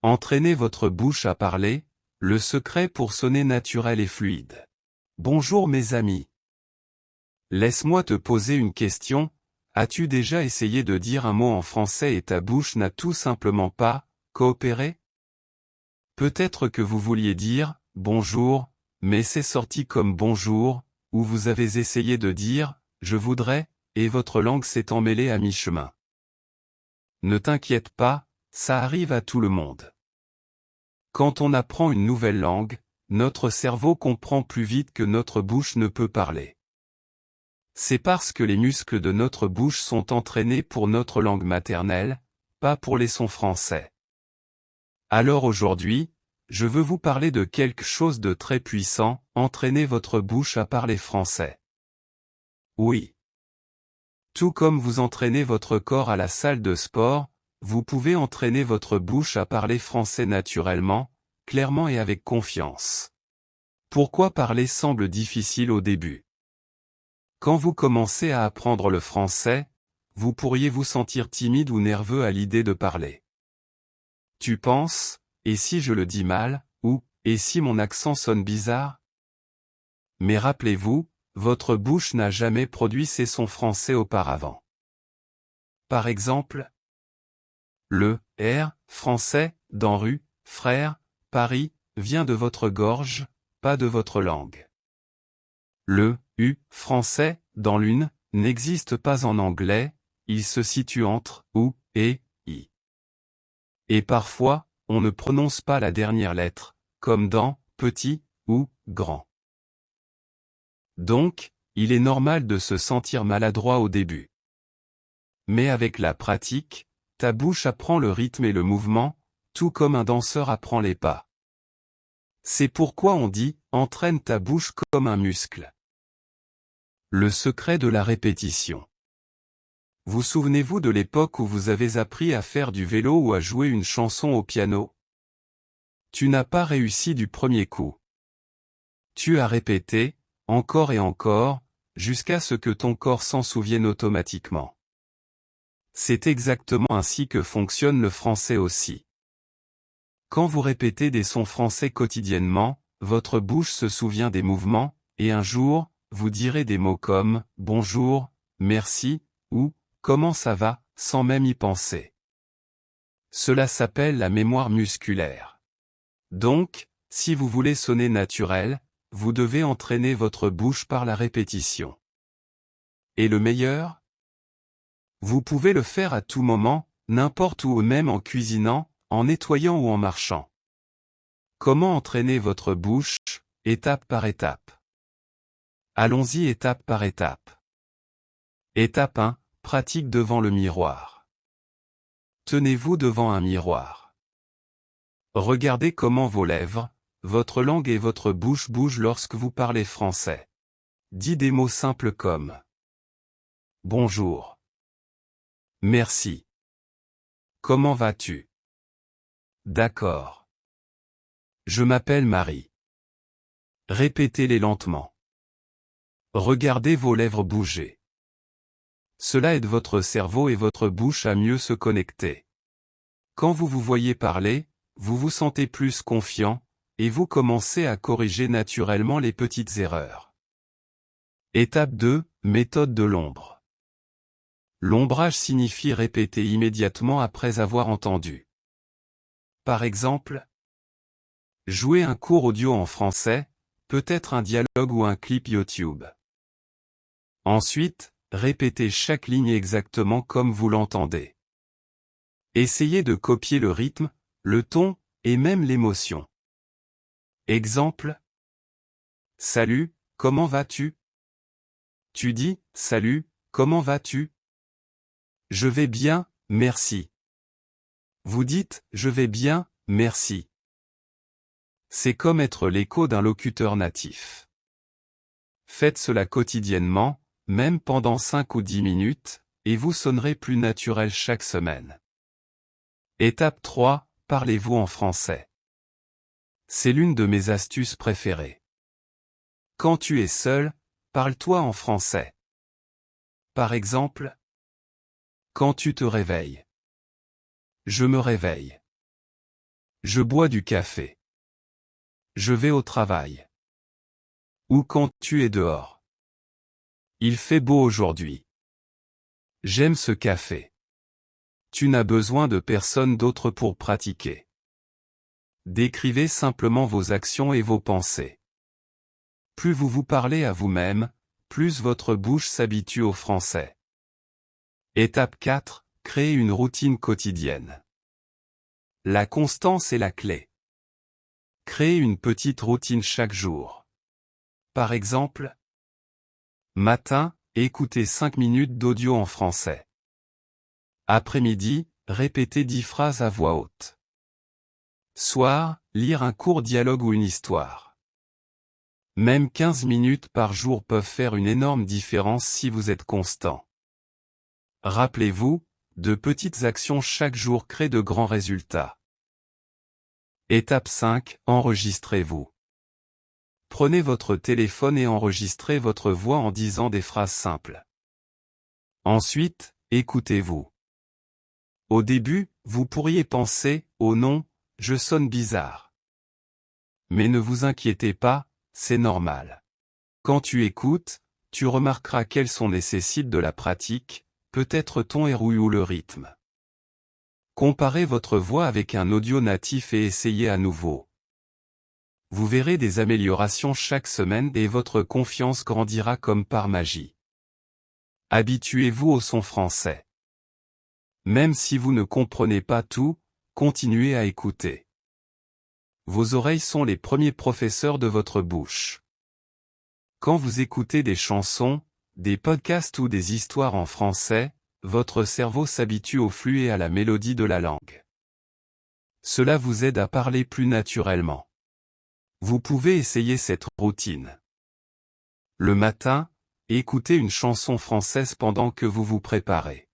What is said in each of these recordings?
Entraînez votre bouche à parler, le secret pour sonner naturel et fluide. Bonjour mes amis. Laisse-moi te poser une question, as-tu déjà essayé de dire un mot en français et ta bouche n'a tout simplement pas coopéré? Peut-être que vous vouliez dire « bonjour », mais c'est sorti comme « bonjour », ou vous avez essayé de dire « je voudrais », et votre langue s'est emmêlée à mi-chemin. Ne t'inquiète pas, ça arrive à tout le monde. Quand on apprend une nouvelle langue, notre cerveau comprend plus vite que notre bouche ne peut parler. C'est parce que les muscles de notre bouche sont entraînés pour notre langue maternelle, pas pour les sons français. Alors aujourd'hui, je veux vous parler de quelque chose de très puissant, entraîner votre bouche à parler français. Oui. Tout comme vous entraînez votre corps à la salle de sport, vous pouvez entraîner votre bouche à parler français naturellement, clairement et avec confiance. Pourquoi parler semble difficile au début? Quand vous commencez à apprendre le français, vous pourriez vous sentir timide ou nerveux à l'idée de parler. Tu penses, et si je le dis mal, ou, et si mon accent sonne bizarre? Mais rappelez-vous, votre bouche n'a jamais produit ces sons français auparavant. Par exemple, le R, français, dans rue, frère, Paris, vient de votre gorge, pas de votre langue. Le U, français, dans l'une, n'existe pas en anglais, il se situe entre ou et I. Et parfois, on ne prononce pas la dernière lettre, comme dans petit ou grand. Donc, il est normal de se sentir maladroit au début. Mais avec la pratique, ta bouche apprend le rythme et le mouvement, tout comme un danseur apprend les pas. C'est pourquoi on dit « entraîne ta bouche comme un muscle ». Le secret de la répétition. Vous souvenez-vous de l'époque où vous avez appris à faire du vélo ou à jouer une chanson au piano? Tu n'as pas réussi du premier coup. Tu as répété, encore et encore, jusqu'à ce que ton corps s'en souvienne automatiquement. C'est exactement ainsi que fonctionne le français aussi. Quand vous répétez des sons français quotidiennement, votre bouche se souvient des mouvements, et un jour, vous direz des mots comme « bonjour »,« merci » ou « comment ça va » sans même y penser. Cela s'appelle la mémoire musculaire. Donc, si vous voulez sonner naturel, vous devez entraîner votre bouche par la répétition. Et le meilleur? Vous pouvez le faire à tout moment, n'importe où, même en cuisinant, en nettoyant ou en marchant. Comment entraîner votre bouche, étape par étape? Allons-y étape par étape. Étape 1, pratique devant le miroir. Tenez-vous devant un miroir. Regardez comment vos lèvres, votre langue et votre bouche bougent lorsque vous parlez français. Dis des mots simples comme bonjour. Merci. Comment vas-tu? D'accord. Je m'appelle Marie. Répétez-les lentement. Regardez vos lèvres bouger. Cela aide votre cerveau et votre bouche à mieux se connecter. Quand vous vous voyez parler, vous vous sentez plus confiant, et vous commencez à corriger naturellement les petites erreurs. Étape 2, méthode de l'ombre. L'ombrage signifie répéter immédiatement après avoir entendu. Par exemple, jouer un cours audio en français, peut-être un dialogue ou un clip YouTube. Ensuite, répétez chaque ligne exactement comme vous l'entendez. Essayez de copier le rythme, le ton, et même l'émotion. Exemple. Salut, comment vas-tu? Tu dis, salut, comment vas-tu? Je vais bien, merci. Vous dites, je vais bien, merci. C'est comme être l'écho d'un locuteur natif. Faites cela quotidiennement, même pendant 5 ou 10 minutes, et vous sonnerez plus naturel chaque semaine. Étape 3, parlez-vous en français. C'est l'une de mes astuces préférées. Quand tu es seul, parle-toi en français. Par exemple, quand tu te réveilles. Je me réveille. Je bois du café. Je vais au travail. Ou quand tu es dehors. Il fait beau aujourd'hui. J'aime ce café. Tu n'as besoin de personne d'autre pour pratiquer. Décrivez simplement vos actions et vos pensées. Plus vous vous parlez à vous-même, plus votre bouche s'habitue au français. Étape 4. Créer une routine quotidienne. La constance est la clé. Créez une petite routine chaque jour. Par exemple, matin, écoutez 5 minutes d'audio en français. Après-midi, répétez 10 phrases à voix haute. Soir, lire un court dialogue ou une histoire. Même 15 minutes par jour peuvent faire une énorme différence si vous êtes constant. Rappelez-vous, de petites actions chaque jour créent de grands résultats. Étape 5. Enregistrez-vous. Prenez votre téléphone et enregistrez votre voix en disant des phrases simples. Ensuite, écoutez-vous. Au début, vous pourriez penser « Oh non, je sonne bizarre ». Mais ne vous inquiétez pas, c'est normal. Quand tu écoutes, tu remarqueras quels sont nécessitent de la pratique, peut-être ton hérouille ou le rythme. Comparez votre voix avec un audio natif et essayez à nouveau. Vous verrez des améliorations chaque semaine et votre confiance grandira comme par magie. Habituez-vous au son français. Même si vous ne comprenez pas tout, continuez à écouter. Vos oreilles sont les premiers professeurs de votre bouche. Quand vous écoutez des chansons, des podcasts ou des histoires en français, votre cerveau s'habitue au flux et à la mélodie de la langue. Cela vous aide à parler plus naturellement. Vous pouvez essayer cette routine. Le matin, écoutez une chanson française pendant que vous vous préparez.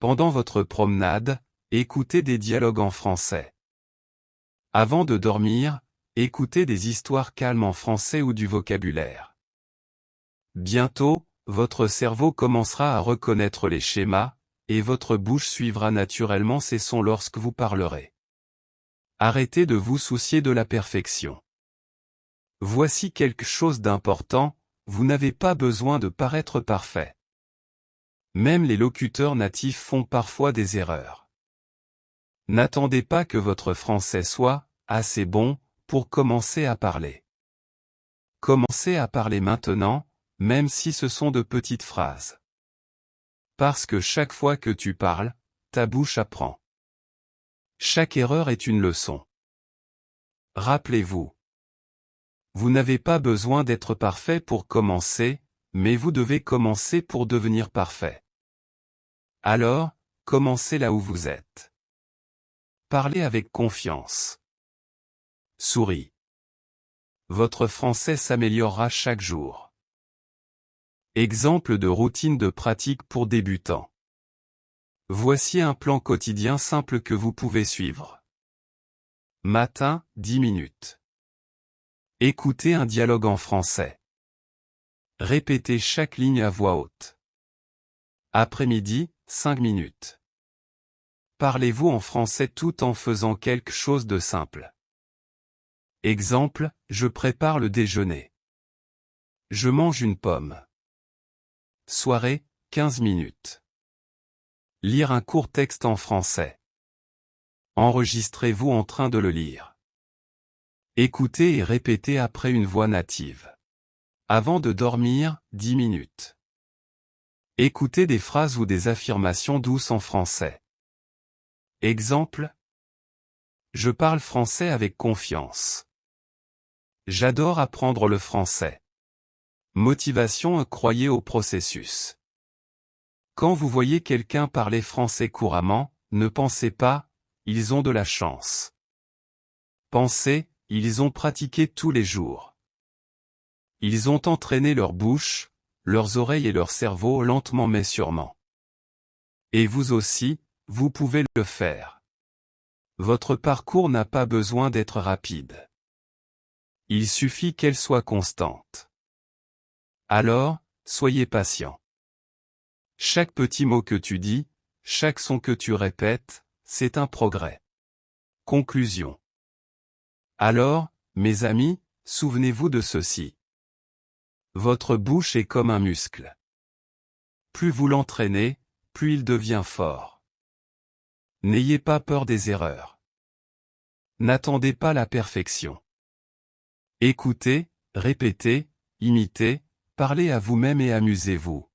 Pendant votre promenade, écoutez des dialogues en français. Avant de dormir, écoutez des histoires calmes en français ou du vocabulaire. Bientôt, votre cerveau commencera à reconnaître les schémas, et votre bouche suivra naturellement ces sons lorsque vous parlerez. Arrêtez de vous soucier de la perfection. Voici quelque chose d'important, vous n'avez pas besoin de paraître parfait. Même les locuteurs natifs font parfois des erreurs. N'attendez pas que votre français soit assez bon pour commencer à parler. Commencez à parler maintenant, même si ce sont de petites phrases. Parce que chaque fois que tu parles, ta bouche apprend. Chaque erreur est une leçon. Rappelez-vous. Vous n'avez pas besoin d'être parfait pour commencer, mais vous devez commencer pour devenir parfait. Alors, commencez là où vous êtes. Parlez avec confiance. Souris. Votre français s'améliorera chaque jour. Exemple de routine de pratique pour débutants. Voici un plan quotidien simple que vous pouvez suivre. Matin, 10 minutes. Écoutez un dialogue en français. Répétez chaque ligne à voix haute. Après-midi, 5 minutes. Parlez-vous en français tout en faisant quelque chose de simple. Exemple, je prépare le déjeuner. Je mange une pomme. Soirée, 15 minutes. Lire un court texte en français. Enregistrez-vous en train de le lire. Écoutez et répétez après une voix native. Avant de dormir, 10 minutes. Écoutez des phrases ou des affirmations douces en français. Exemple. Je parle français avec confiance. J'adore apprendre le français. Motivation, croyez au processus. Quand vous voyez quelqu'un parler français couramment, ne pensez pas, ils ont de la chance. Pensez, ils ont pratiqué tous les jours. Ils ont entraîné leur bouche, leurs oreilles et leur cerveau lentement mais sûrement. Et vous aussi, vous pouvez le faire. Votre parcours n'a pas besoin d'être rapide. Il suffit qu'elle soit constante. Alors, soyez patient. Chaque petit mot que tu dis, chaque son que tu répètes, c'est un progrès. Conclusion. Alors, mes amis, souvenez-vous de ceci. Votre bouche est comme un muscle. Plus vous l'entraînez, plus il devient fort. N'ayez pas peur des erreurs. N'attendez pas la perfection. Écoutez, répétez, imitez, parlez à vous-même et amusez-vous.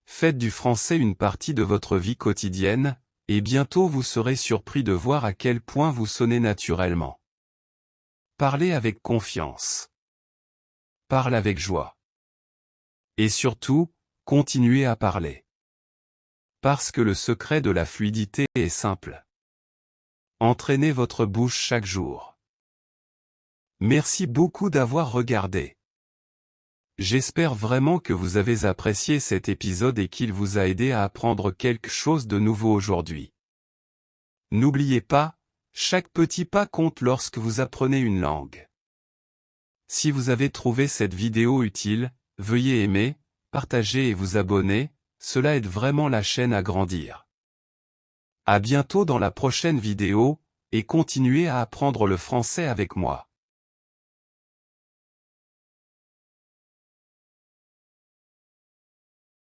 Faites du français une partie de votre vie quotidienne, et bientôt vous serez surpris de voir à quel point vous sonnez naturellement. Parlez avec confiance. Parle avec joie. Et surtout, continuez à parler. Parce que le secret de la fluidité est simple. Entraînez votre bouche chaque jour. Merci beaucoup d'avoir regardé. J'espère vraiment que vous avez apprécié cet épisode et qu'il vous a aidé à apprendre quelque chose de nouveau aujourd'hui. N'oubliez pas, chaque petit pas compte lorsque vous apprenez une langue. Si vous avez trouvé cette vidéo utile, veuillez aimer, partager et vous abonner, cela aide vraiment la chaîne à grandir. À bientôt dans la prochaine vidéo, et continuez à apprendre le français avec moi.